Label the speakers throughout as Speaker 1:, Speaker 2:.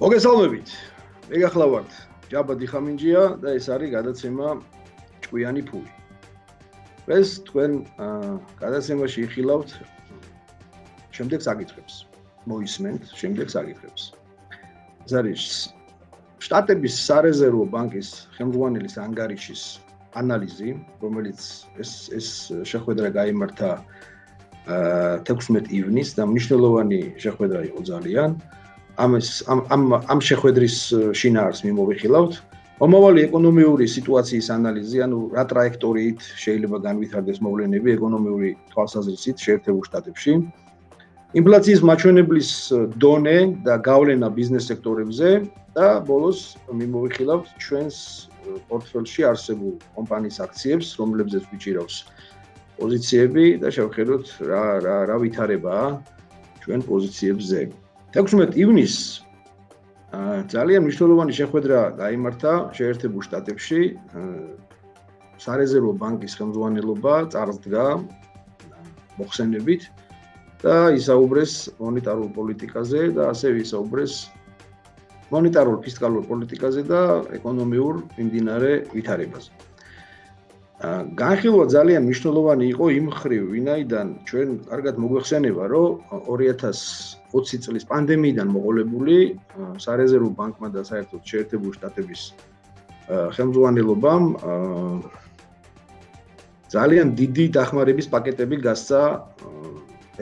Speaker 1: მოგესალმებით. მე გახლავართ ჯაბა დიხამინჯია და ეს არის გადაცემა ჭკვიანი ფული. ეს თქვენ გადაცემაში იხილავთ შემდეგ საკითხებს. მოისმენთ შემდეგ საკითხებს. ეს არის შტატების სარეზერვო ბანკის ხელმძღვანელის ანგარიშის ანალიზი, რომელიც ეს შეხვედრა გაიმართა 16 ივნისს და მნიშვნელოვანი შეხვედრა იყო ძალიან. ამ შეხვედრის შინაარსს მიმოვიხილავთ. მომავალი ეკონომიური სიტუაციის ანალიზი, ანუ რა ტრაექტორიით შეიძლება განვითარდეს მოვლენები ეკონომიური თვალსაზრისით შეერთებულ შტატებში. ინფლაციის მაჩვენებლის დონე და გავლენა ბიზნეს სექტორებზე და ბოლოს მიმოვიხილავთ ჩვენს პორტფელში არსებულ კომპანიის აქციებს, რომლებზეც ვიჭირავს პოზიციები და შევხედოთ რა ვითარებაა ჩვენ პოზიციებზე. 16 ივნისს ძალიან მნიშვნელოვანი შეხვედრა გაიმართა შეერთებულ შტატებში. სარეზერვო ბანკის ხელმძღვანელობა წარსდგა მოხსენებით და ისაუბრეს მონეტარულ პოლიტიკაზე და ასევე ისაუბრეს მონეტარულ ფისკალურ პოლიტიკაზე და ეკონომიურ მიმდინარე ვითარებაზე. განხილვა ძალიან მნიშვნელოვანი იყო იმ მხრივ, ვინაიდან ჩვენ კარგად მოგვეხსენება, რომ 2020 წლის პანდემიიდან მოყოლებული სარეზერვო ბანკმა და საერთოდ შეერთებულ შტატების ხელმძღვანელობამ ძალიან დიდი დახმარების პაკეტები გასცა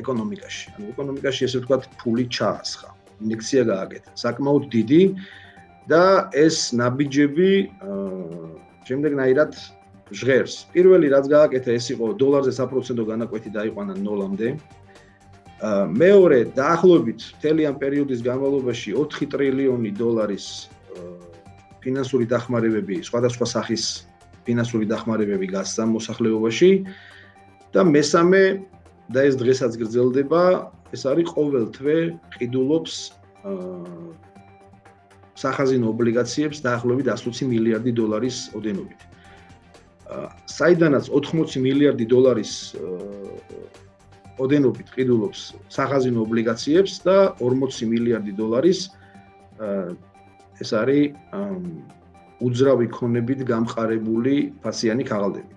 Speaker 1: ეკონომიკაში. ანუ ეკონომიკაში ესე ვთქვათ, ფული ჩაასხა, ინიექცია გააკეთა, საკმაოდ დიდი და ეს ნაბიჯები შემდეგნაირად ჟღერს. პირველი რაც გააკეთა, ეს იყო დოლარზე საპროცენტო განაკვეთი დაიყვანა 0-მდე. მეორე დაახლოებით მთელი ამ პერიოდის განმავლობაში 4 ტრილიონი დოლარის ფინანსური დახმარებები, სხვადასხვა სახის ფინანსური დახმარებები გასცა მოსახლეობაში და მესამე და ეს დღესაც გრძელდება, ეს არის ყოველ თვე ყიდულობს სახაზინო ობლიგაციებს დაახლოებით 120 მილიარდი დოლარის ოდენობით. საიდანაც 80 მილიარდი დოლარის ოდენობით ყიდულობს სახაზინო ობლიგაციებს და 40 მილიარდი დოლარის ეს არის უძრავი ქონებით გამყარებული ფასიანი ქაღალდები.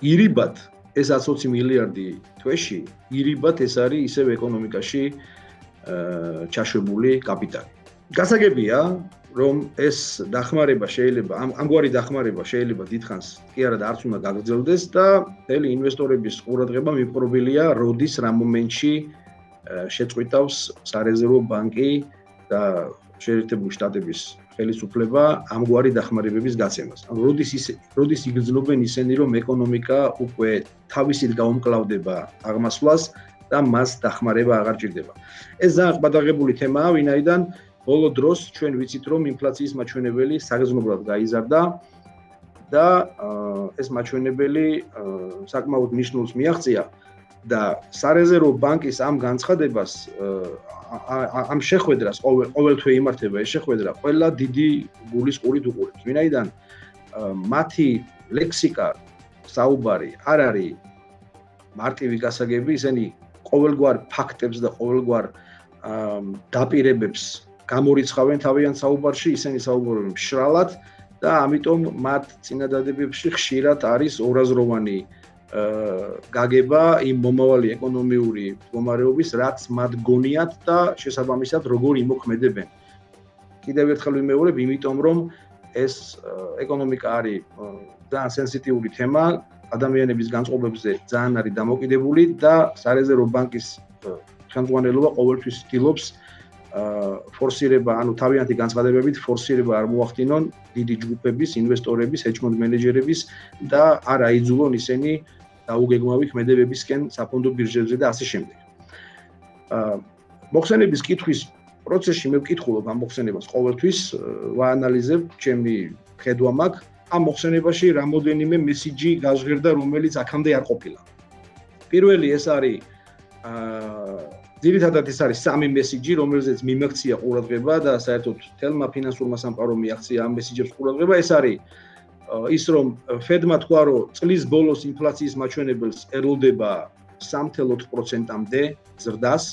Speaker 1: ირიბად ეს 120 მილიარდი თვეში, ირიბად ეს არის ისევ ეკონომიკაში ჩაშვებული კაპიტალი. გასაგებია, რომ ეს დახმარება შეიძლება, ამგვარი დახმარება შეიძლება დიდხანს კი არა და არც უნდა გაგრძელდეს და მთელი ინვესტორების ყურადღება მიპყრობილია, როდის რა მომენტში შეწყვიტავს სარეზერვო ბანკი და შეერთებული შტატების ხელისუფლება ამგვარი დახმარებების გაცემას. ანუ როდის იგრძნობენ ისინი, რომ ეკონომიკა უკვე თავისით გაუმკლავდება აღმასვლას და მას დახმარება აღარ ჭირდება. ეს ძალიან ყბადაღებული თემაა, ვინაიდან ბოლო დროს ჩვენ ვიცით, რომ ინფლაციის მაჩვენებელი საგრძნობლად გაიზარდა და ეს მაჩვენებელი საკმაოდ მნიშვნელოვანს მიაღწია და სარეზერვო ბანკის ამ განცხადებას ამ შეხვედრას ყოველთვე იმართება ეს შეხვედრა ყველა დიდი გულის ყურით უყურებს. ვინაიდან მათი ლექსიკა საუბარი არ არის მარტივი გასაგები, ისინი ყოველგვარ ფაქტებს და ყოველგვარ დაპირებებს გამორიცხავენ თავიანთ საუბარში, ისინი საუბრობენ მშრალად და ამიტომ მათ წინადადებებში ხშირად არის ორაზროვანი გაგება იმ მომავალი ეკონომიური მდგომარეობის, რაც მათ გონიათ და შესაბამისად როგორ იმოქმედებენ. კიდევ ერთხელ ვიმეორებ, იმიტომ რომ ეს ეკონომიკა არის ძალიან სენსიტიური თემა, ადამიანების განწყობებზე ძალიან არის დამოკიდებული და სარეზერვო ბანკის ხელმძღვანელობა ყოველთვის ცდილობს ფორსირება, ანუ თავიანთი განცხადებებით ფორსირება არ მოახდინონ დიდი ჯგუფების, ინვესტორების, ჰედჯ-ფონდ მენეჯერების და არ აიძულონ ისინი დაუგეგმავი ქმედებებისკენ საფონდო ბირჟებზე და ასე შემდეგ. მოხსენების კითხვის პროცესში მე ვკითხულობ ამ მოხსენებას ყოველთვის, ვაანალიზებ, ჩემი ხედვა მაქვს, ამ მოხსენებაში რამოდენიმე მესიჯი გაჟღერდა, რომელიც აქამდე არ ყოფილა. პირველი ეს არის ძირითადად ეს არის სამი მესიჯი, რომელზეც მიმექცია ყურადღება და საერთოდ თელმა ფინანსურმა სამყარომ მიაღწია ამ მესიჯებს ყურადღება. ეს არის ის, რომ ფედმა თქვა, რომ წლის ბოლოს ინფლაციის მაჩვენებელს ელოდება 3.4%-მდე ზრდას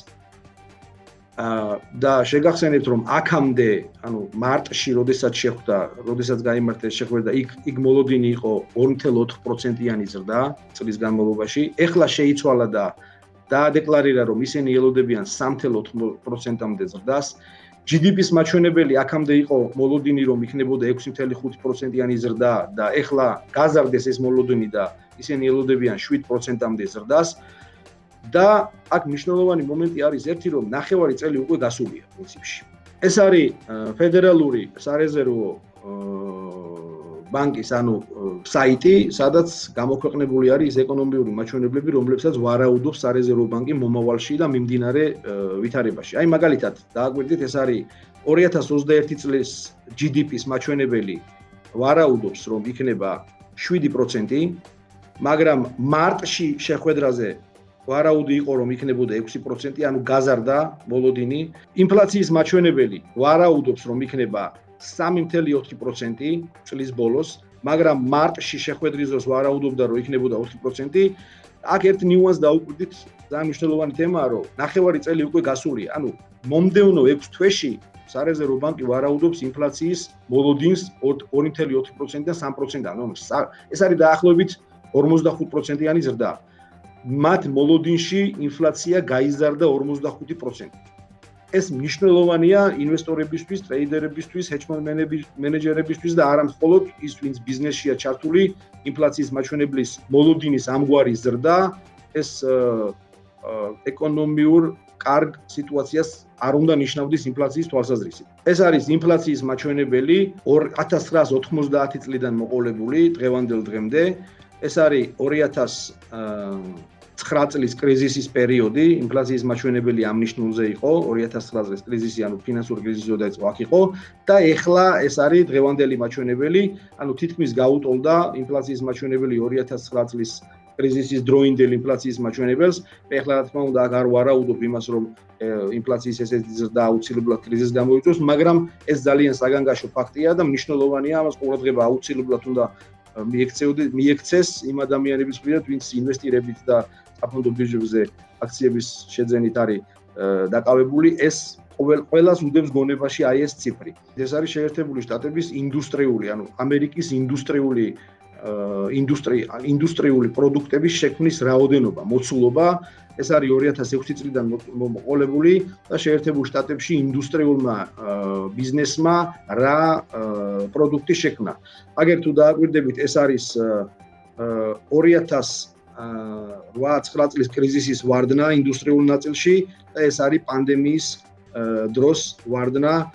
Speaker 1: და შეგახსენებთ რომ აქამდე, ანუ მარტში, როდესაც გაიმართა შეხვედრა, იქ მოლოდინი იყო 2.4%-იანი ზრდა წლის განმავლობაში. ეხლა შეიცვალა და დაადეკლარირა რომ ისინი ელოდებიან 3.4%-მდე ზრდას. GDP-ს მაჩვენებელი აქამდე იყო მოლოდინი რომ იქნებოდა 6.5%-იანი ზრდა და ეხლა გაზარდეს ეს მოლოდინი და ისინი ელოდებიან 7%-მდე ზრდას. და აქ მნიშვნელოვანი მომენტი არის ერთი რომ ნახევარი წელი უკვე გასულია პრინციპში. ეს არის ფედერალური სარეზერვო ბანკის საიტი, სადაც გამოქვეყნებული არის ეკონომიკური მაჩვენებლები, რომლებსაც ვარაუდობს სარეზერვო ბანკი მომავალში და მიმდინარე ვითარებაში. აი მაგალითად, დააკვირდით, ეს არის 2021 წლის GDP-ს მაჩვენებელი, ვარაუდობს რომ იქნება 7%, მაგრამ მარტში შეხვედრაზე ვარაუდი იყო რომ იქნებოდა 6%, ანუ გაზარდა მოლოდინი. ინფლაციის მაჩვენებელი ვარაუდობს რომ იქნება 3.4% წლის ბოლოს, მაგრამ მარტში შეხვედრის დროს ვარაუდობდა რომ იქნებოდა 4%. აქ ერთ ნიუანსს დაუკვირდით, ძალიან მნიშვნელოვანი თემაა, რომ ნახევარი წელი უკვე გასულია. ანუ მომდევნო 6 თვეში სარეზერვო ბანკი ვარაუდობს ინფლაციის მოლოდინს 2.4%-დან 3%-ამდე. ეს არის დაახლოებით 45%-იანი ზრდა. მათ მოლოდინში ინფლაცია გაიზარდა 45%. ეს მნიშვნელოვანია ინვესტორებისთვის, ტრეიდერებისთვის, ჰედჯ-ფონდ მენეჯერებისთვის და არა მხოლოდ ის, ვინც ბიზნესშია ჩართული, ინფლაციის მაჩვენებლის მოლოდინის ამგვარი ზრდა, ეს ეკონომიურ კარგ სიტუაციას არ უნდა ნიშნავდეს ინფლაციის თვალსაზრისით. ეს არის ინფლაციის მაჩვენებელი 1990 წლიდან მოყოლებული დღევანდელ დღემდე. ეს არის 2009 წლის კრიზისის პერიოდი, ინფლაციის მაჩვენებელი ამ ნიშნულზე იყო, 2009 წლის კრიზისი, ანუ ფინანსური კრიზისი დაიწყო აქ იყო და ეხლა ეს არის დღევანდელი მაჩვენებელი, ანუ თითქმის გაუტოლდა ინფლაციის მაჩვენებელი 2009 წლის კრიზისის დროინდელ ინფლაციის მაჩვენებელს. ეხლა რა თქმა უნდა, არ ვარაუდობ იმას, რომ ინფლაციის ესეთი ზრდა აუცილებლად კრიზისს გამოიწვევს, მაგრამ ეს ძალიან საგანგაშო ფაქტია და მნიშვნელოვანია, ამას ყურადღება აუცილებლად უნდა მიექცეს იმ ადამიანების მხრიდან, ვინც ინვესტირებით და საფონდო ბირჟებზე აქციების შეძენით არის დაკავებული. ეს ყველას უდევს გონებაში აი ეს ციფრი. ეს არის შეერთებული შტატების ინდუსტრიული, ანუ ამერიკის ინდუსტრიული პროდუქტების შექმნის რაოდენობა, მოცულობა. ეს არის 2006 წლიდან მოყოლებული და შეერთებულ შტატებში ინდუსტრიულმა ბიზნესმა რა პროდუქტი შექმნა. აგერ თუ დააკვირდებით, ეს არის 2008-9 წლის კრიზისის ვარდნა ინდუსტრიულ ნაწილში და ეს არის პანდემიის დროს ვარდნა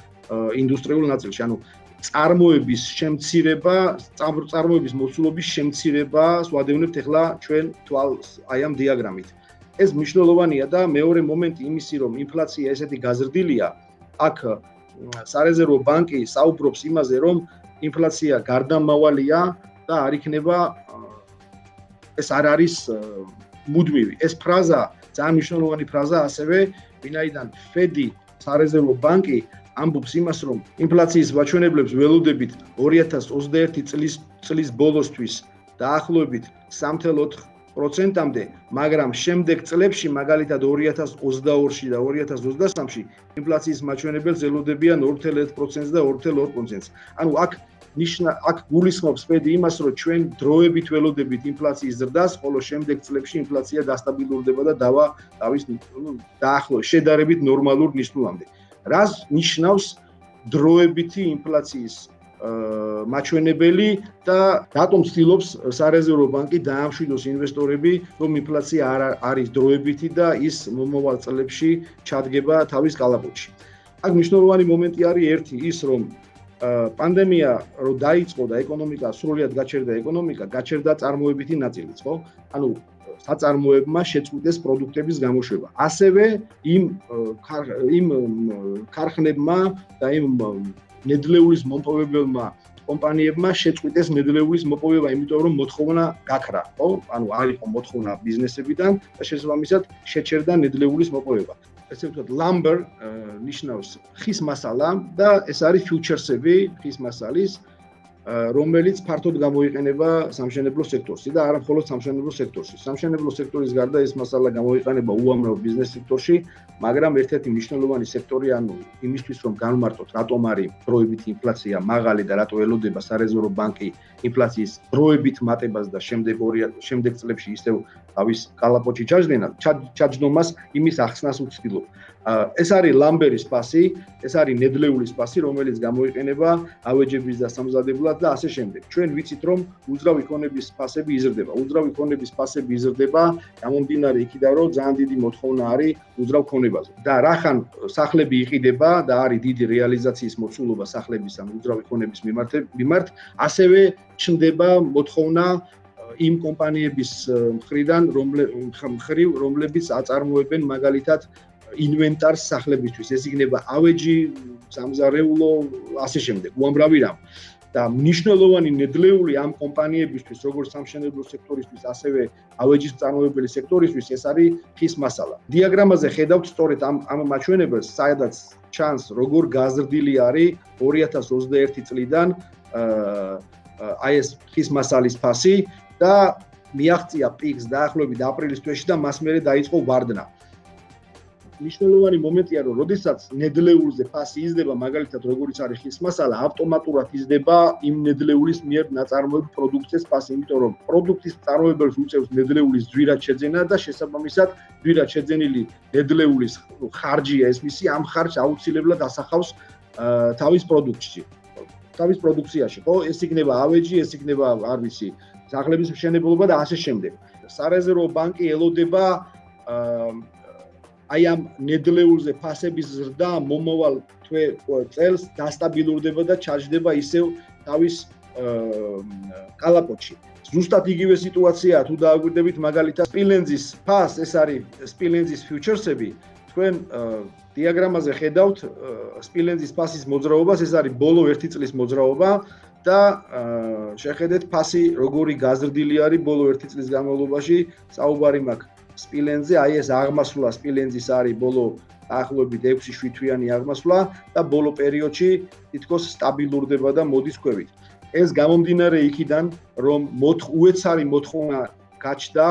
Speaker 1: ინდუსტრიულ ნაწილში. ანუ წარმოების შემცირება, წარმოების მოცულობის შემცირებას ვადევნებთ ახლა ჩვენ თვალს აი ამ დიაგრამით. ეს მნიშვნელოვანია და მეორე მომენტი იმისი, რომ ინფლაცია ესეთი გაზრდილია, აქ სარეზერვო ბანკი საუბრობს იმაზე, რომ ინფლაცია გარდამავალია და არ იქნება, ეს არ არის მუდმივი. ეს ფრაზა, ძალიან მნიშვნელოვანი ფრაზა ასევე, ვინაიდან ფედი, სარეზერვო ბანკი ამბობს იმას, რომ ინფლაციის მაჩვენებლებს ველოდებით 2021 წლის ბოლოსთვის დაახლოებით 3.4%-მდე, მაგრამ შემდეგ წლებში, მაგალითად 2022-ში და 2023-ში, ინფლაციის მაჩვენებელს ელოდებიან 2.1%-ს და 2.2%-ს. ანუ აქ გულისხმობს ფედი იმას, რომ ჩვენ დროებით ველოდებით ინფლაციის ზრდას, ხოლო შემდეგ წლებში ინფლაცია დასტაბილურდება და დაახლოებით შედარებით ნორმალურ ნიშნულამდე. რას ნიშნავს დროებითი ინფლაციის მაჩვენებელი და რატომ ცდილობს სარეზერვო ბანკი დაამშვიდოს ინვესტორები, რომ ინფლაცია არ არის დროებითი და ის მომავალ წლებში ჩადგება თავის კალაპოტში. აქ მნიშვნელოვანი მომენტი არის ერთი ის, რომ პანდემია რო დაიწყო და ეკონომიკა სრულად გაჩერდა წარმოებითი ნაწილიც, ხო? ანუ საწარმოებმა შეწყვიტეს პროდუქტების გამოშვება. ასევე იმ ქარხნებმა და იმ ნედლეულის მომპოვებელმა კომპანიებმა შეწყვიტეს ნედლეულის მოპოვება, იმიტომ რომ მოთხოვნა გაქრა, ხო? ანუ არ იყო მოთხოვნა ბიზნესებიდან და შესაბამისად შეჩერდა ნედლეულის მოპოვება. ესე ვთქვათ, lumber ნიშნავს ხის მასალა და ეს არის ფიუჩერსები ხის მასალის რომელიც ფართოდ გამოიყენება სამშენებლო სექტორში და არა მხოლოდ სამშენებლო სექტორში. სამშენებლო სექტორის გარდა ეს მასალა გამოიყენება უამრავ ბიზნეს სექტორში, მაგრამ ერთ-ერთი მნიშვნელოვანი სექტორი, ანუ იმისთვის რომ განვმარტოთ, რატომ არის დროებითი ინფლაცია მაღალი და რატო ელოდება სარეზერვო ბანკი ინფლაციის დროებით მატებას და შემდეგ წლებში ისევ თავის კალაპოტში ჩაჯდომას იმის ახსნას უცდილობ. ეს არის ლამბერის ფასი, ეს არის ნედლეულის ფასი, რომელიც გამოიყენება ავეჯების და სამზადებლად და ასე შემდეგ. ჩვენ ვიცით, რომ უძრავი ქონების ფასები იზრდება. უძრავი ქონების ფასები იზრდება, გამომდინარე იქიდან, რომ ძალიან დიდი მოთხოვნა არის უძრავ ქონებაზე. და რახან სახლები იყიდება და არის დიდი რეალიზაციის მოცულობა სახლების ან უძრავი ქონების მიმართ, ასევე ჩნდება მოთხოვნა იმ კომპანიების მხრიდან, რომლებიც აწარმოებენ მაგალითად ინვენტარს სახლებისთვის. ეს იქნება ავეჯი, სამზარეულო, ასე შემდეგ, უამრავი რამ. და მნიშვნელოვანი ნედლეული ამ კომპანიებისთვის, როგორც სამშენებლო სექტორისთვის, ასევე ავეჯის მწარმოებელი სექტორისთვის, ეს არის ხის მასალა. დიაგრამაზე ხედავთ სწორედ ამ მაჩვენებელს, სადაც ჩანს, როგორ გაზრდილი არის 2021 წლიდან აი ეს ხის მასალის ფასი და მიაღწია პიკს დაახლოებით აპრილის თვეში და მას მერე დაიწყო ვარდნა. მნიშვნელოვანი მომენტია, რომ როდესაც ნედლეულზე ფასი იზრდება, მაგალითად როგორიც არის ხის მასალა, ავტომატურად იზრდება იმ ნედლეულის მიერ ნაწარმოებულ პროდუქციის ფასი, იმიტომ რომ პროდუქტის მწარმოებელს უწევს ნედლეულის ძვირად შეძენა და შესაბამისად ძვირად შეძენილი ნედლეულის ხარჯია ეს მისი, ამ ხარჯს აუცილებლად ასახავს თავის პროდუქტში. თავის პროდუქციაში, ხო? ეს იქნება ავეჯი, ეს იქნება არ ვიცი, სახლების მშენებლობა და ასე შემდეგ. სარეზერვო ბანკი ელოდება აი ამ ნედლეულზე ფასების ზრდა მომავალ წელს დასტაბილურდება და ჩაჯდება ისევ თავის კალაპოტში. ზუსტად იგივე სიტუაციაა თუ დააგვირდებით მაგალითად სპილენძის ფას, ეს არის სპილენძის ფიუჩერსები, თქვენ დიაგრამაზე ხედავთ სპილენძის ფასის მოძრაობას, ეს არის ბოლო 1 წლის მოძრაობა და შეხედეთ ფასი როგორი გაზრდილი არის ბოლო 1 წლის განმავლობაში, საუბარი მაქვს სპილენძზე, აი ეს აღმასვლა სპილენძის არის ბოლო დაახლოებით 6-7 თვიანი აღმასვლა და ბოლო პერიოდში თითქოს სტაბილურდება და მოდის ქვევით. ეს გამომდინარე იქიდან, რომ უეცარი მოთხოვნა გაჩნდა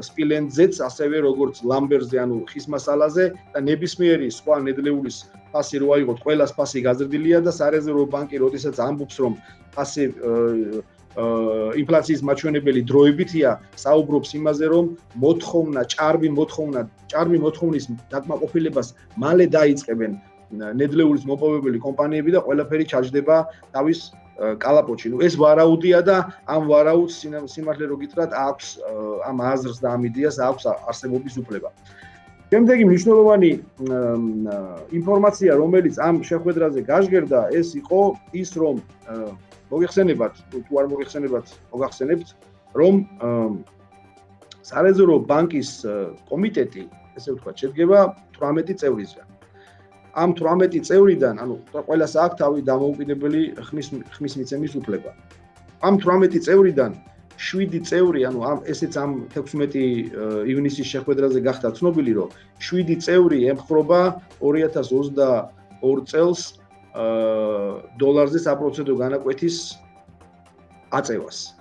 Speaker 1: სპილენძზეც, ასევე როგორც ლამბერზე, ანუ ხის მასალაზე და ნებისმიერი სხვა ნედლეულის ფასი რო აიღოთ, ყველას ფასი გაზრდილია და სარეზერვო ბანკი როდესაც ამბობს, რომ ფასი ინფლაციის მაჩვენებელი დროებითია, საუბრობს იმაზე, რომ ჭარბი მოთხოვნის დაკმაყოფილებას მალე დაიწყებენ ნედლეულის მოპოვებელი კომპანიები და ყველაფერი ჩაჯდება თავის კალაპოტში. ეს ვარაუდია და ამ ვარაუდს სიმართლე რო გითხრათ, აქვს ამ აზრს და ამ იდეას აქვს არსებობის უფლება. შემდეგი მნიშვნელოვანი ინფორმაცია, რომელიც ამ შეხვედრაზე გაჟღერდა, ეს იყო ის, რომ მოგიხსენებათ, თუ არ მოგიხსენებათ, მოგახსენებთ, რომ სარეზერვო ბანკის კომიტეტი, ესე ვთქვათ, შედგება 18 წევრისგან. ამ 18 წევრიდან, ანუ ყველას აქვს თავი დამოუკიდებელი ხმის მიცემის უფლება. ამ 18 წევრიდან 7 წევრი, ანუ ესეც ამ 16 ივნისის შეხვედრაზე გახდა ცნობილი, რომ 7 წევრი ემხრობა 2022 წელს დოლარზე საპროცენტო განაკვეთის აწევას.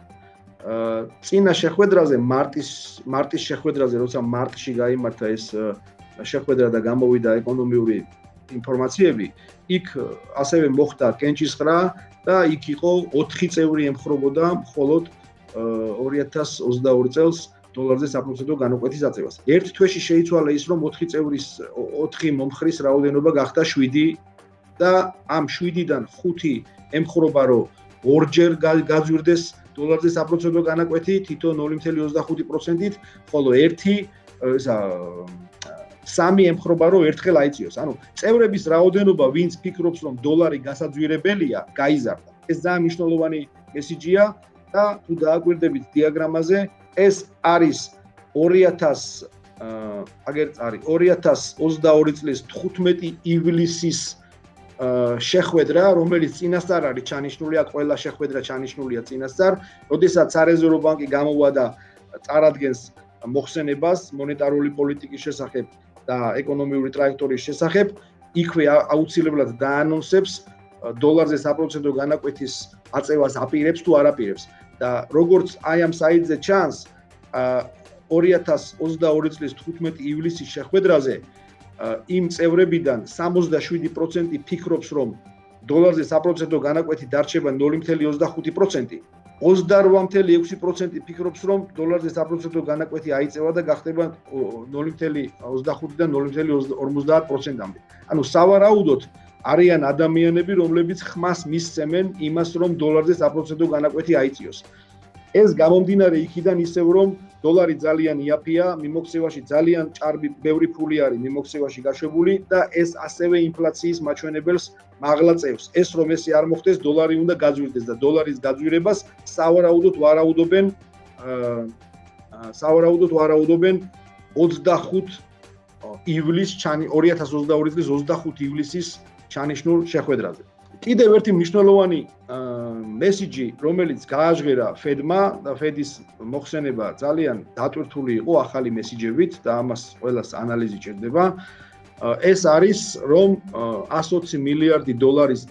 Speaker 1: წინა შეხვედრაზე მარტის შეხვედრაზე, როცა მარტში გაიმართა ეს შეხვედრა და გამოვიდა ეკონომიური ინფორმაციები, იქ ასევე მოხდა კენჭისყრა და იქ იყო 4 წევრი ემხრობოდა მხოლოდ 2022 წელს დოლარზე საპროცენტო განაკვეთის აწევას. ერთ თვეში შეიცვალა ის, რომ 4 მომხრის რაოდენობა გახდა 7 და ამ 7-დან 5 ემხრობა, რომ ორჯერ გაძვირდეს დოლარზე საპროცენტო განაკვეთი, თითო 0.25%-ით, ხოლო 3 ემხრობა, რომ ერთხელ აიწიოს. ანუ წევრების რაოდენობა, ვინც ფიქრობს, რომ დოლარი გასაძვირებელია, გაიზარდა. ეს ძალიან მნიშვნელოვანი მესიჯია და თუ დააკვირდებით დიაგრამაზე, ეს არის 2022 წლის 15 ივლისის შეხვედრა, რომელიც წინასწარ არის ჩანიშნული, ყველა შეხვედრა ჩანიშნულია წინასწარ, როდესაც სარეზერვო ბანკი გამოვა და წარადგენს მოხსენებას მონეტარული პოლიტიკის შესახებ და ეკონომიური ტრაექტორიის შესახებ, იქვე აუცილებლად დაანონსებს დოლარზე საპროცენტო განაკვეთის აწევას აპირებს თუ არ აპირებს და როგორც აი ამ საიტზე ჩანს 2022 წლის 15 ივლისის შეხვედრაზე იმ წევრებიდან 67% ფიქრობს რომ დოლარზე საპროცენტო განაკვეთი დარჩება 0.25%, 28.6% ფიქრობს რომ დოლარზე საპროცენტო განაკვეთი აიწევა და გახდება 0.25-დან 0.50%-მდე. ანუ სავარაუდოდ არიან ადამიანები, რომლებიც ხმას მისცემენ იმას, რომ დოლარზე საპროცენტო განაკვეთი აიწიოს. ეს გამომდინარე იქიდან ისევ რომ დოლარი ძალიან იაფია, მიმოქცევაში ძალიან ჭარბი ბევრი ფული არის მიმოქცევაში გაშვებული და ეს ასევე ინფლაციის მაჩვენებელს მაღლა წევს. ეს რომ ესე არ მოხდეს, დოლარი უნდა გაძვირდეს და დოლარის გაძვირებას სავარაუდოდ ვარაუდობენ 25 ივლისს 2022 წლის 25 ივლისის ჩანიშნულ შეხვედრაზე. კიდევ ერთი მნიშვნელოვანი მესიჯი, რომელიც გააჟღერა ფედმა და ფედის მოხსენება ძალიან დატვირთული იყო ახალი მესიჯებით და ამას ყველას ანალიზი ჭირდება. ეს არის რომ 120 მილიარდი დოლარის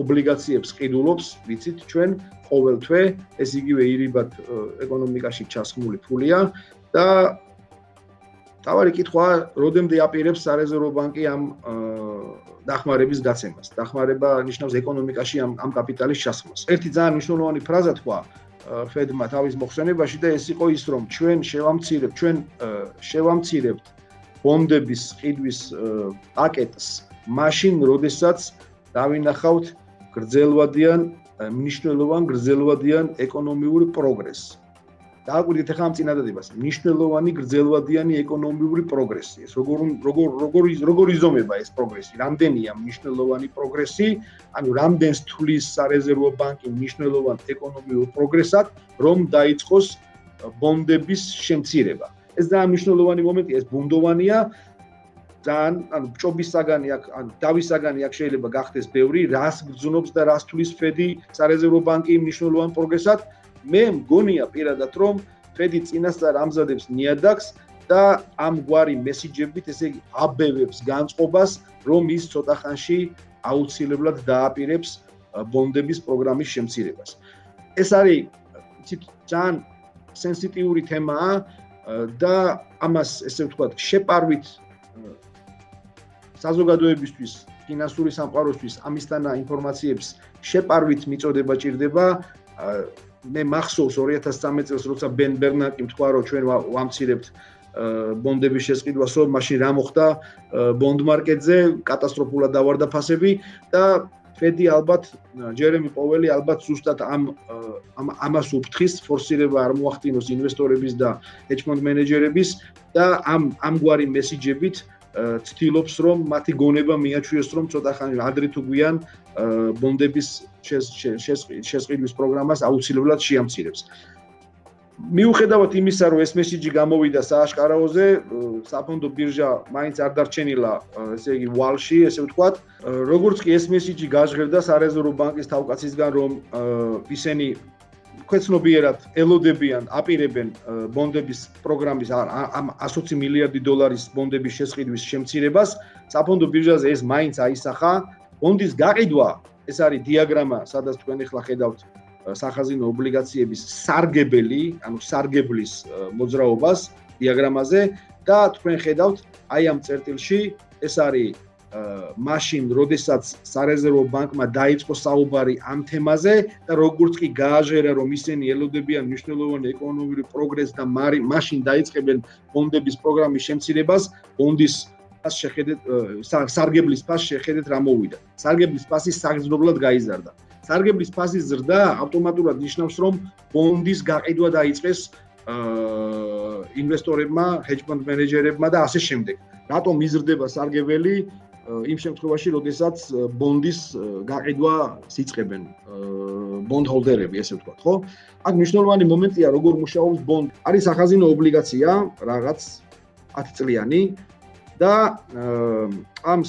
Speaker 1: ობლიგაციებს ყიდულობს, ვიცით ჩვენ ყოველ თვე, ეს იგივე ირიბად ეკონომიკაში ჩასხმული ფულია და თავარი კითხვა, როდემდე აპირებს სარეზერვო ბანკი ამ დახმარების გაცემას. დახმარება ნიშნავს ეკონომიკაში ამ კაპიტალის ჩასხმას. ერთი ძალიან მნიშვნელოვანი ფრაზა თქვა ფედმა თავის მოხსენებაში და ეს იყო ის, რომ ჩვენ შევამცირებთ ბონდების ყიდვის პაკეტს მაშინ, როდესაც დავინახავთ მნიშვნელოვან გრძელვადიან ეკონომიურ პროგრესს. დააკვირდით ახლა ამ წინადადებას, მნიშვნელოვანი გრძელვადიანი ეკონომიური პროგრესი. ეს როგორ იზომება ეს პროგრესი? რამდენია მნიშვნელოვანი პროგრესი? ანუ რამდენს თulis სარეზერვო ბანკი მნიშვნელოვან ეკონომიურ პროგრესად, რომ დაიწყოს ბონდების შემცირება. ეს ძალიან მნიშვნელოვანი მომენტია, ეს ბუნდოვანია. ძალიან, ანუ ჭობის საგანი აქ, ანუ დავის საგანი აქ შეიძლება გახდეს ბევრი, რას გძნობს და რას თulis ფედი სარეზერვო ბანკი მნიშვნელოვან პროგრესად. მე მგონია პირადად რომ ფედი წინასწარ ამზადებს ნიადაგს და ამგვარი მესიჯებით, ესე იგი აბევებს განწყობას, რომ ის ცოტა ხანში აუცილებლად დააპირებს ბონდების პროგრამის შემცირებას. ეს არის ძალიან სენსიტიური თემაა და ამას ესე ვთქვათ, შეპარვით საზოგადოებისთვის, ფინანსური სამყაროსთვის ამისთანა ინფორმაციებს შეპარვით მიწოდება ჭირდება. მე მახსოვს 2013 წელს როცა ბენ ბერნანკიმ თქვა რომ ჩვენ ვამცირებთ ბონდების შესყიდვას, რომ მაშინ რა მოხდა ბონდ მარკეტზე, კატასტროფულად დავარდა ფასები და ფედი ალბათ ჯერემი პოველი ალბათ ზუსტად ამას უფრთხის, ფორსირება არ მოახდინოს ინვესტორების და ჰედჯ-ფონდ მენეჯერების და ამგვარი მესიჯებით ცდილობს რომ მათი გონება მიაჩვიოს რომ ცოტა ხანი ადრე თუ გვიან ბონდების შესყიდვის პროგრამას აუცილებლად შეამცირებს. მიუხედავად იმისა, რომ ეს მესიჯი გამოვიდა სააშკარაოზე, საფონდო ბირჟა მაინც არ დარჩენილა, ესე იგი ვალში, ესე ვთქვათ, როგორც კი ეს მესიჯი გაჟღერდა სარეზერვო ბანკის თავკაცისგან, რომ ისინი ქვეცნობიერად ელოდებიან, აპირებენ ბონდების პროგრამის 120 მილიარდი დოლარის ბონდების შესყიდვის შემცირებას, საფონდო ბირჟაზე ეს მაინც აისახა. ბონდის გაყიდვა, ეს არის დიაგრამა, სადაც თქვენ ახლა ხედავთ სახაზინო ობლიგაციების სარგებელი, ანუ სარგებლის მოძრაობას დიაგრამაზე და თქვენ ხედავთ აი ამ წერტილში ეს არის მაშინ, როდესაც სარეზერვო ბანკმა დაიწყო საუბარი ამ თემაზე და როგორც კი გააჟღერა, რომ ისინი ელოდებიან მნიშვნელოვანი ეკონომიკური პროგრესს და მაშინ დაიწყებენ ბონდების პროგრამის შემცირებას, ბონდის სარგებლის ფასი შეხედეთ რა მოვიდა. სარგებლის ფასი საგრძნობლად გაიზარდა. სარგებლის ფასის ზრდა ავტომატურად ნიშნავს, რომ ბონდის გაყიდვა დაიწყეს ინვესტორებმა, ჰედჯ-ფონდ მენეჯერებმა და ასე შემდეგ. რატომ იზრდება სარგებელი? იმ შემთხვევაში, როდესაც ბონდის გაყიდვა იწყებენ ბონდ ჰოლდერები, ესე ვთქვათ, ხო? აქ მნიშვნელოვანი მომენტია, როგორ მუშაობს ბონდი. არის სახაზინო ობლიგაცია, რაღაც 10 წლიანი და ამ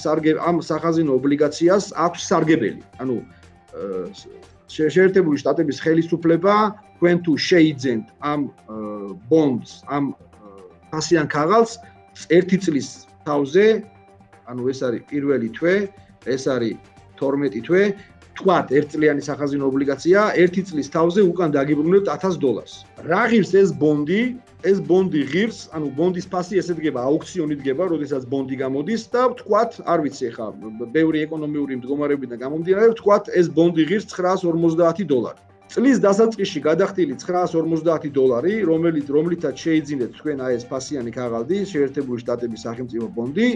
Speaker 1: სახაზინო ობლიგაციას აქვს სარგებელი. ანუ შეერთებული შტატების ხელისუფლება თქვენ თუ შეიძენთ ამ ბონდს, ამ ფასიან ქაღალდს 1 წლის თავზე, ანუ ეს არის პირველი თვე, ეს არის 12 თვე თქვათ, ერთწლიანი სახაზინო ობლიგაცია, ერთი წლის თავზე უკან დაგიბრუნებთ $1000. რა ღირს ეს ბონდი? ეს ბონდი ღირს, ანუ ბონდის ფასი ესე დგება, აუქციონი დგება, როდესაც ბონდი გამოდის და თქვათ, არ ვიცი ხა, ბევრი ეკონომიური მდგომარეობიდან გამომდინარე, თქვათ, ეს ბონდი ღირს $950. წლის დასაწყისში გადახდილი $950, რომლითაც შეიძინეთ თქვენ აი ეს ფასიანი ქაღალდი, შეერთებული შტატების სახელმწიფო ბონდი,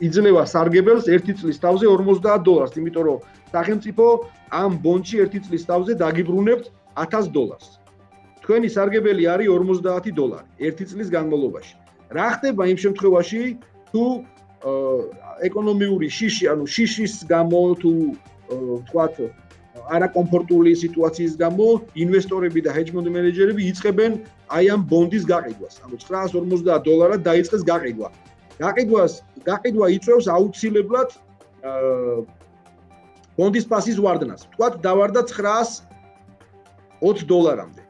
Speaker 1: იძლევა სარგებელს ერთი წლის თავზე $50, იმიტომ რომ სახელმწიფო ამ ბონდში ერთი წლის თავზე დაგიბრუნებთ $1000. თქვენი სარგებელი არის $50 ერთი წლის განმავლობაში. რა ხდება იმ შემთხვევაში, თუ ეკონომიური შიში, ანუ შიშის გამო, თუ თქვათ, არაკომფორტული სიტუაციის გამო, ინვესტორები და hedge fund მენეჯერები იწყებენ აი ამ ბონდის გაყიდვას. ანუ $950 დაიწყეს გაყიდვა. გაყიდვა იწვევს აუცილებლად ბონდის ფასის ვარდნას. თქვათ, დავარდა $920-მდე.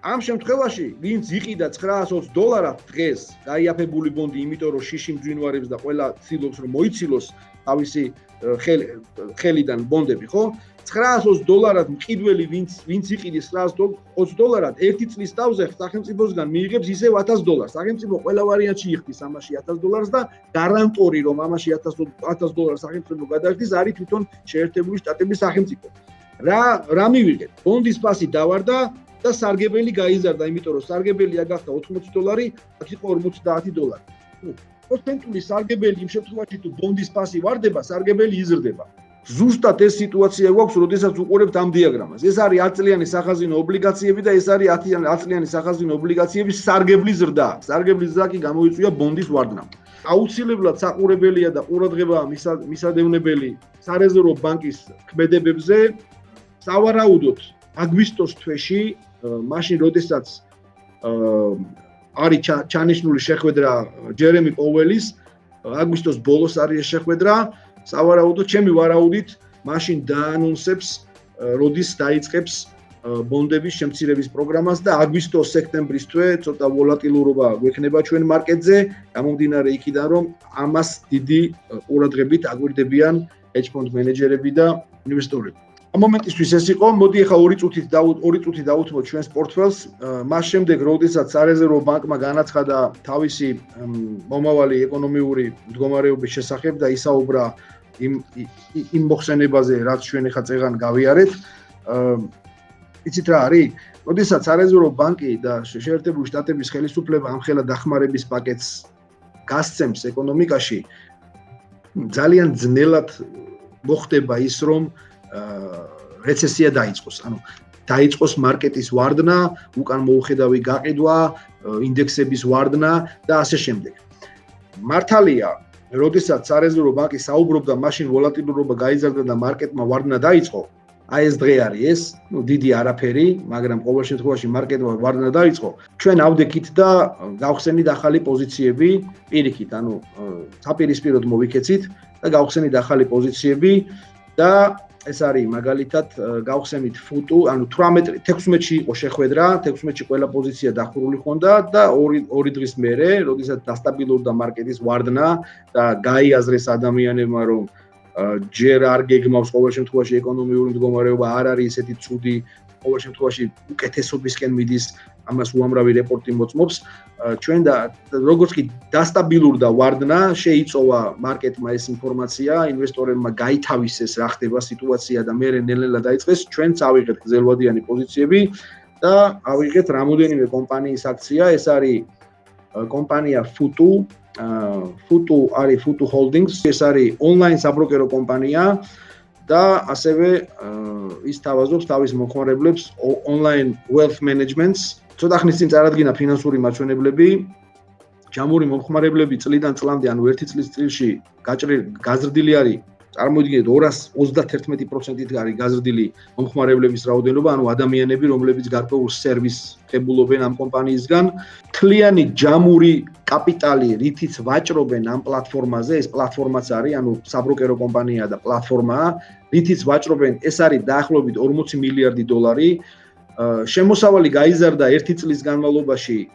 Speaker 1: ამ შემთხვევაში, ვინც იყიდა $920 დღეს გაიაფებული ბონდი, იმიტომ რომ შიში მძვინვარებს და ყველა ცდილობს რომ მოიცილოს თავისი ხელიდან ბონდები, ხო? $920 მყიდველი ვინც იყიდის $920 ერთი წლის თავზე სახელმწიფოსგან მიიღებს ისევ $1000. სახელმწიფო ყველა ვარიანტში იხდის ამაში $1000 და გარანტორი რომ ამაში $1000 სახელმწიფო გადაიხდის არის თვითონ შეერთებული შტატების სახელმწიფო. რა მივიღეთ? ბონდის ფასი დავარდა და სარგებელი გაიზარდა, იმიტომ რომ სარგებელი აგახდა $80, აქ იყო $50. პროცენტული სარგებელი იმ შემთხვევაში თუ ბონდის ფასი ვარდება, სარგებელი იზრდება. ზუსტად ეს სიტუაცია გვაქვს, როდესაც უყურებთ ამ დიაგრამას. ეს არის 10 წლიანი სახაზინო ობლიგაციები და ეს არის 10 წლიანი სახაზინო ობლიგაციების სარგებლის ზრდა. სარგებლის ზრდა კი გამოიწვია ბონდის ვარდნამ. აუცილებლად საყურებელია და ყურადღება მისადევნებელი სარეზერვო ბანკის ქმედებებზე. სავარაუდოდ აგვისტოს თვეში, მაშინ როდესაც არის ჩანიშნული შეხვედრა ჯერემი პოველის, აგვისტოს ბოლოს არის ეს შეხვედრა. სავარაუდოდ ჩემი ვარაუდით მაშინ დაანონსებს, როდის დაიწყებს ბონდების შემცირების პროგრამას და აგვისტო-სექტემბრის თვე ცოტა ვოლატილურობა გვექნება ჩვენ მარკეტზე, გამომდინარე იქიდან რომ ამას დიდი ყურადღებით აგვირდებიან hedge fund მენეჯერები და ინვესტორები. ამ მომენტისთვის ეს იყო, მოდი ახლა 2 წუთი დავუთმოთ ჩვენს პორტფელს, მას შემდეგ როდესაც სარეზერვო ბანკმა განაცხადა თავისი მომავალი ეკონომიური მდგომარეობის შესახებ და ისაუბრა იმ მოხსენებაზე, რაც ჩვენ ახლა წეგან გავიარეთ. იცით რა არის? როდესაც სარეზერვო ბანკი და შეერთებული შტატების ხელისუფლება ამხელა დახმარების პაკეტს გასცემს ეკონომიკაში, ძალიან ძნელად მოხდება ის, რომ რეცესია დაიწყოს. ანუ დაიწყოს მარკეტის ვარდნა, უკან მოუხედავი გაყიდვა, ინდექსების ვარდნა და ასე შემდეგ. მართალია, როდესაც სარეზერვო ბანკი საუბრობდა, მაშინ ვოლატილურობა გაიზარდა და მარკეტმა ვარდნა დაიწყო. აი ეს დღე არის ეს, დიდი არაფერი, მაგრამ ყოველ შემთხვევაში მარკეტმა ვარდნა დაიწყო. ჩვენ ავდექით და გავხსენით ახალი პოზიციები პირიქით, ანუ საპირისპიროდ მოვიქეცით და გავხსენით ახალი პოზიციები და ეს არის მაგალითად გავხსენით ფუტუ, ანუ 16-ში იყო შეხვედრა, 16-ში ყველა პოზიცია დახურული ჰქონდა და 2 დღის მერე, როდესაც დასტაბილურდა მარკეტის ვარდნა და გაიაზრეს ადამიანებმა, რომ ჯერ არ გეგმავს ყოველ შემთხვევაში ეკონომიური მდგომარეობა არ არის ისეთი ცუდი, ყოველ შემთხვევაში უკეთესობისკენ მიდის, ამას უამრავი რეპორტი მოწმობს. ჩვენ და როგორც კი დასტაბილურდა ვარდნა, შეიწოვა მარკეტმა ეს ინფორმაცია, ინვესტორებმა გაითავისეს რა ხდება სიტუაცია და მერე ნელ-ნელა დაიწყეს, ჩვენც ავიღეთ გრძელვადიანი პოზიციები და ავიღეთ რამოდენიმე კომპანიის აქცია, ეს არის კომპანია ფუტუ, ფუტუ არის ფუტუ ჰოლდინგს, ეს არის ონლაინ საბროკერო კომპანია და ასევე ის თავაზობს თავის მომხმარებლებს ონლაინ wealth management-ს. ცოტა ხნის წინ წარადგინა ფინანსური მაჩვენებლები, ჯამური მომხმარებლები წლიდან წლამდე, ანუ 1 წლის წილში გაზრდილი არის, წარმოიდგინეთ 231%-ით არის გაზრდილი მომხმარებლების რაოდენობა, ანუ ადამიანები, რომლებიც გარკვეულ სერვისს ღებულობენ ამ კომპანიისგან, მთლიანი ჯამური კაპიტალი, რითიც ვაჭრობენ ამ პლატფორმაზე, ეს პლატფორმაც არის, ანუ საბროკერო კომპანია და პლატფორმაა, რითიც ვაჭრობენ, ეს არის დაახლოებით $40 მილიარდი. შემოსავალი გაიზარდა 1 წლის განმავლობაში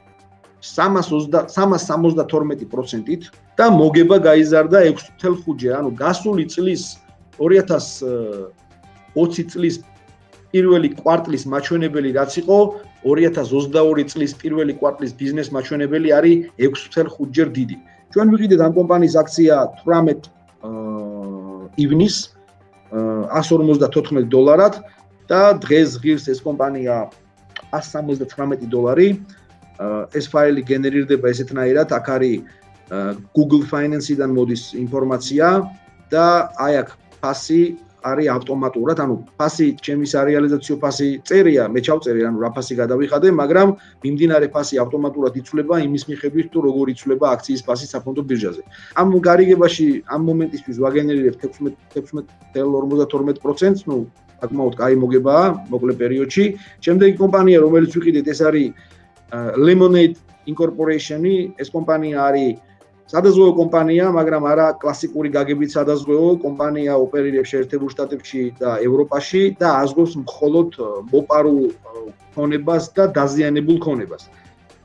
Speaker 1: 372%-ით და მოგება გაიზარდა 6.5-ჯერ, ანუ გასული წლის 20 წლის პირველი კვარტლის მაჩვენებელი რაც იყო 2022 წლის პირველი კვარტლის ბიზნეს მაჩვენებელი არის 6.5 ჯერ დიდი. ჩვენ ვიყიდეთ ამ კომპანიის აქცია 18 ივნის $154 და დღეს ღირს ეს კომპანია $179. ეს ფაილი გენერირდება ესეთნაირად, აქ არის Google Finance-დან მოდის ინფორმაცია და აი აქ ფასი არის ავტომატურად, ანუ ფასი ჩემის რეალიზაციო ფასი წერია, მე ჩავწერი, ანუ რა ფასი გადავიხადე, მაგრამ მიმდინარე ფასი ავტომატურად იცვლება იმის მიხედვით, თუ როგორ იცვლება აქციის ფასი საფონდო ბირჟაზე. ამ გარიგებაში ამ მომენტისთვის ვაგენერირებთ 16.52%, ნუ საკმაოდ კაი მოგებაა მოკლე პერიოდში. შემდეგი კომპანია, რომელიც ვიყიდეთ, ეს არის Lemonade Incorporation-ი, ეს კომპანია არის სადაზღვევო კომპანია, მაგრამ არა კლასიკური გაგებით სადაზღვევო კომპანია, ოპერირებს შეერთებულ შტატებში და ევროპაში და აზღვევს მხოლოდ მოპარულ ქონებას და დაზიანებულ ქონებას.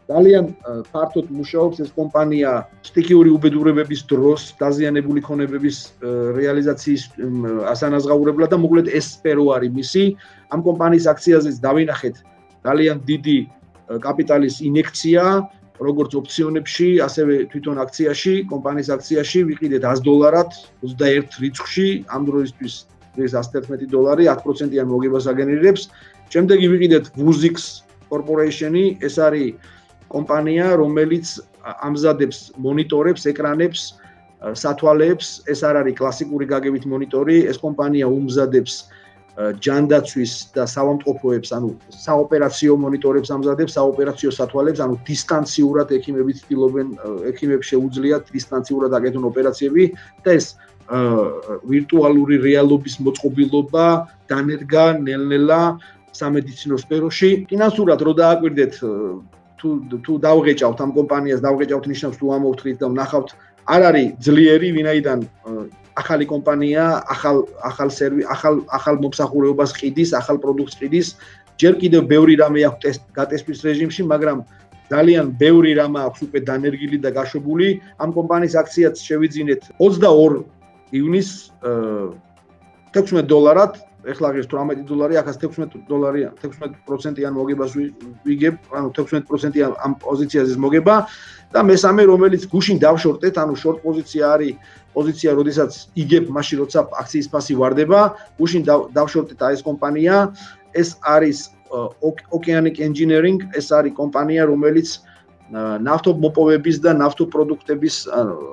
Speaker 1: ძალიან ფართოდ მუშაობს ეს კომპანია სტიქიური უბედურებების დროს დაზიანებული ქონებების რეალიზაციის ასანაზღაურებლად და მოკლედ ეს სფერო არის მისი. ამ კომპანიის აქციაზეც დავინახეთ ძალიან დიდი კაპიტალის ინექცია, როგორც ოპციონებში, ასევე თვითონ აქციაში, კომპანიის აქციაში ვიყიდეთ $100 21 რიცხვში, ამ დროისთვის ეს $111, 10%-იან მოგებას აგენერირებს. შემდეგი ვიყიდეთ Vuzix Corporation-ი, ეს არის კომპანია, რომელიც ამზადებს მონიტორებს, ეკრანებს, სათვალეებს, ეს არ არის კლასიკური გაგებით მონიტორი, ეს კომპანია უმზადებს ჯანდაცვის და საავადმყოფოებს, ანუ საოპერაციო მონიტორებს ამზადებს, საოპერაციო სათვალებს, ანუ დისტანციურად ექიმები ცდილობენ, ექიმებს შეუძლიათ დისტანციურად აკეთონ ოპერაციები და ეს ვირტუალური რეალობის მოწყობილობა დანერგა ნელ-ნელა სამედიცინო სფეროში. ფინანსურად რო დააკვირდეთ, თუ დავღეჭავთ ამ კომპანიას, დავღეჭავთ ნიშნავს თუ ამოვთხრით და ვნახავთ, არ არის ძლიერი, ვინაიდან ახალი კომპანია, ახალ მომსახურებას ყიდის, ახალ პროდუქტს ყიდის. ჯერ კიდევ ბევრი რამე აქვს გატესტვის რეჟიმში, მაგრამ ძალიან ბევრი რამე აქვს უკვე დანერგილი და გაშვებული. ამ კომპანიის აქციაც შევიძინეთ 22 ივნის $16, ეხლა ღირს $18, ახაც $16, 16%-იან მოგებას ვიგებ, ანუ 16%-იან ამ პოზიციაზე მოგება და მესამე, რომელიც გუშინ დავშორტეთ, ანუ შორტ პოზიცია არის პოზიცია, როდესაც იგებ მაშინ, როცა აქციის ფასი ვარდება, გუშინ დავშორტეთ ეს კომპანია, ეს არის Oceanic Engineering, ეს არის კომპანია, რომელიც ნავთობმოპოვების და ნავთობპროდუქტების,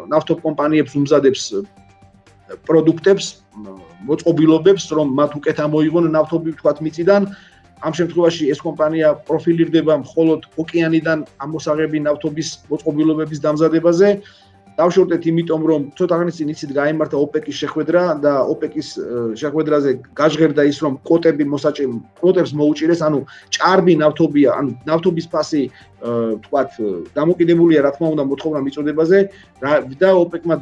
Speaker 1: ნავთობკომპანიებს უმზადებს პროდუქტებს, მოწყობილობებს, რომ მათ უკეთ ამოიღონ ნავთობი თქვათ მიწიდან. ამ შემთხვევაში ეს კომპანია პროფილირდება მხოლოდ ოკეანიდან ამოსაღები ნავთობის მოწყობილობების დამზადებაზე. დავშორტეთ იმიტომ, რომ ცოტა ხნის წინ იცით გაიმართა OPEC-ის შეხვედრა და OPEC-ის შეხვედრაზე გაჟღერდა ის, რომ კვოტებს მოუჭირეს, ანუ ჭარბი ნავთობია, ანუ ნავთობის ფასი თქვათ დამოკიდებულია რა თქმა უნდა მოთხოვნა მიწოდებაზე და OPEC-მა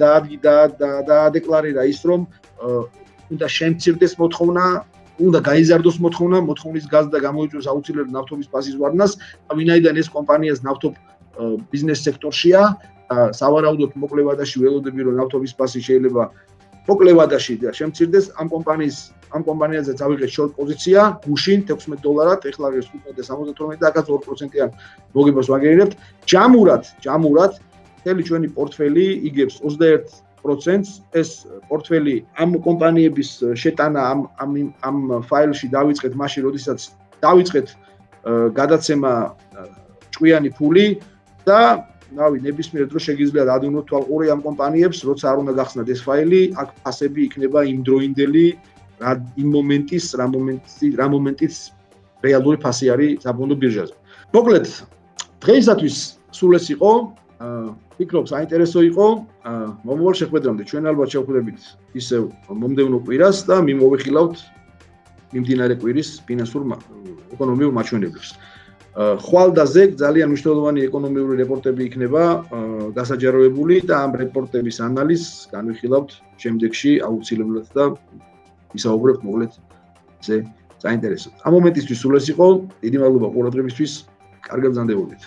Speaker 1: დაადეკლარირა ის, რომ უნდა შემცირდეს მოთხოვნა, უნდა გაიზარდოს მოთხოვნა, მოთხოვნის გაზდა გამოიწვევს აუცილებლად ნავთობის ფასის ვარდნას, ვინაიდან ეს კომპანიას ნავთობ ბიზნეს სექტორშია, სავარაუდოდ მოკლე ვადაში ველოდები, რომ ნავთობის ფასი შეიძლება მოკლე ვადაში შემცირდეს. ამ კომპანიაზე წავიღეთ შორტ პოზიცია, გუშინ $16, ეხლა ღირს 5.72 და აქაც 2%-იან მოგებას ვაგერირებთ. ჯამურად მთელი ჩვენი პორტფელი იგებს 21%. ეს პორტფელი ამ კომპანიების შეტანა ამ ფაილში დავიწყეთ მაშინ, როდესაც დავიწყეთ გადაცემა ჭკვიანი ფული და ნებისმიერ დროს შეგიძლიათ ადუნოთ თვალყური ამ კომპანიებს, როცა არ უნდა გახსნათ ეს ფაილი, აქ ფასები იქნება იმდროინდელი, იმ მომენტის, რა მომენტის რეალური ფასი არის საფონდო ბირჟაზე. მოკლედ, დღეისათვის სულ ეს იყო. ვფიქრობ, საინტერესო იყო. მომავალ შეხვედრამდე ჩვენ ალბათ შევხვდებით ისევ მომდევნო კვირას და მიმოვიხილავთ მიმდინარე კვირის ფინანსურ ეკონომიურ მაჩვენებლებს. ხვალ და ზეგ ძალიან მნიშვნელოვანი ეკონომიური რეპორტები იქნება გასაჯაროებული და ამ რეპორტების ანალიზს განვიხილავთ შემდეგში აუცილებლად და ვისაუბრებთ მოკლედ ზე საინტერესოდ. ამ მომენტისთვის სულ ეს იყო. დიდი მადლობა ყურადღებისთვის. კარგად გრძანდებოდეთ.